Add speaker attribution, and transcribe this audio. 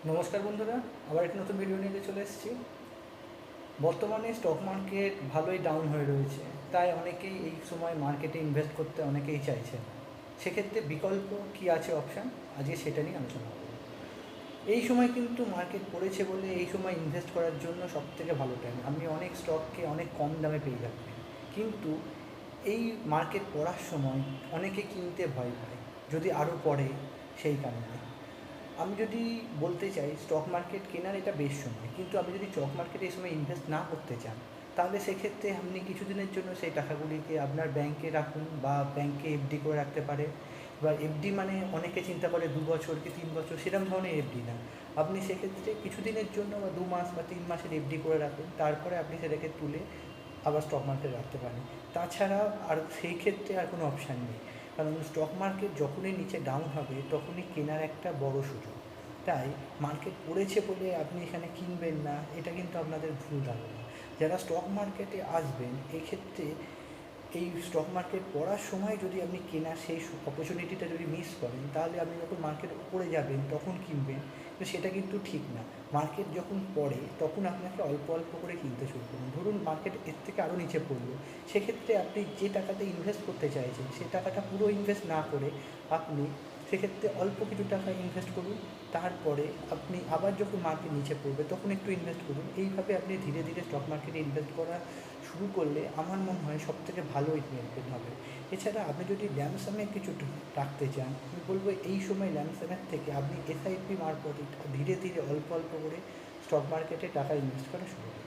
Speaker 1: নমস্কার বন্ধুরা, আবার একটা নতুন ভিডিও নিয়ে চলে এসেছি। বর্তমানে স্টক মার্কেট ভালোই ডাউন হয়ে রয়েছে, তাই অনেকেই এই সময় মার্কেটে ইনভেস্ট করতে অনেকেই চাইছে। সেক্ষেত্রে বিকল্প কী আছে অপশান, আজকে সেটা নিয়ে আলোচনা করব। এই সময় কিন্তু মার্কেট পড়েছে বলে এই সময় ইনভেস্ট করার জন্য সবথেকে ভালো টাইম। আপনি অনেক স্টককে অনেক কম দামে পেয়ে যাবেন, কিন্তু এই মার্কেট পড়ার সময় অনেকে কিনতে ভয় পায়, যদি আরও পড়ে সেই কারণে। আমি যদি বলতে চাই স্টক মার্কেট কেনার এটা বেশ সময়, কিন্তু আপনি যদি স্টক মার্কেটে এই সময় ইনভেস্ট না করতে চান, তাহলে সেক্ষেত্রে আপনি কিছুদিনের জন্য সেই টাকাগুলিকে আপনার ব্যাংকে রাখুন বা ব্যাংকে এফডি করে রাখতে পারে। এবার এফডি মানে অনেকে চিন্তা করে 2 বছর কি 3 বছর, সেরকম ধরনের এফডি না। আপনি সেক্ষেত্রে কিছুদিনের জন্য বা 2 মাস বা 3 মাসের এফডি করে রাখুন, তারপরে আপনি সেটাকে তুলে আবার স্টক মার্কেটে রাখতে পারেন। তাছাড়া আর সেই ক্ষেত্রে আর কোনো অপশান নেই, কারণ স্টক মার্কেট যখনই নিচে ডাউন হবে তখনই কেনার একটা বড় সুযোগ। তাই মার্কেট পড়েছে বলে আপনি এখানে কিনবেন না, এটা কিন্তু আপনাদের ভুল ধারণা। যারা স্টক মার্কেটে আসবেন, এক্ষেত্রে এই স্টক মার্কেট পড়ার সময় যদি আপনি কেনার সেই অপরচুনিটিটা যদি মিস করেন, তাহলে আপনি যখন মার্কেট উপরে যাবেন তখন কিনবেন, তো সেটা কিন্তু ঠিক না। মার্কেট যখন পড়ে তখন আপনাকে অল্প অল্প করে কিনতে শুরু করুন। ধরুন মার্কেট এর থেকে আরও নিচে পড়লো, সেক্ষেত্রে আপনি যে টাকাতে ইনভেস্ট করতে চাইছেন সেই টাকাটা পুরো ইনভেস্ট না করে আপনি সেক্ষেত্রে অল্প কিছু টাকা ইনভেস্ট করুন। তারপরে আপনি আবার যখন মার্কেট নিচে পড়বে তখন একটু ইনভেস্ট করুন। এইভাবে আপনি ধীরে ধীরে স্টক মার্কেটে ইনভেস্ট করা শুরু করলে আমার মনে হয় সবথেকে ভালো ইনভেস্টমেন্ট হবে। এছাড়া আপনি যদি ল্যামসামে কিছু রাখতে চান, আমি বলবো এই সময় ল্যামসামের থেকে আপনি এসআইপি মারফত ধীরে ধীরে অল্প অল্প করে স্টক মার্কেটে টাকা ইনভেস্ট করা শুরু করুন।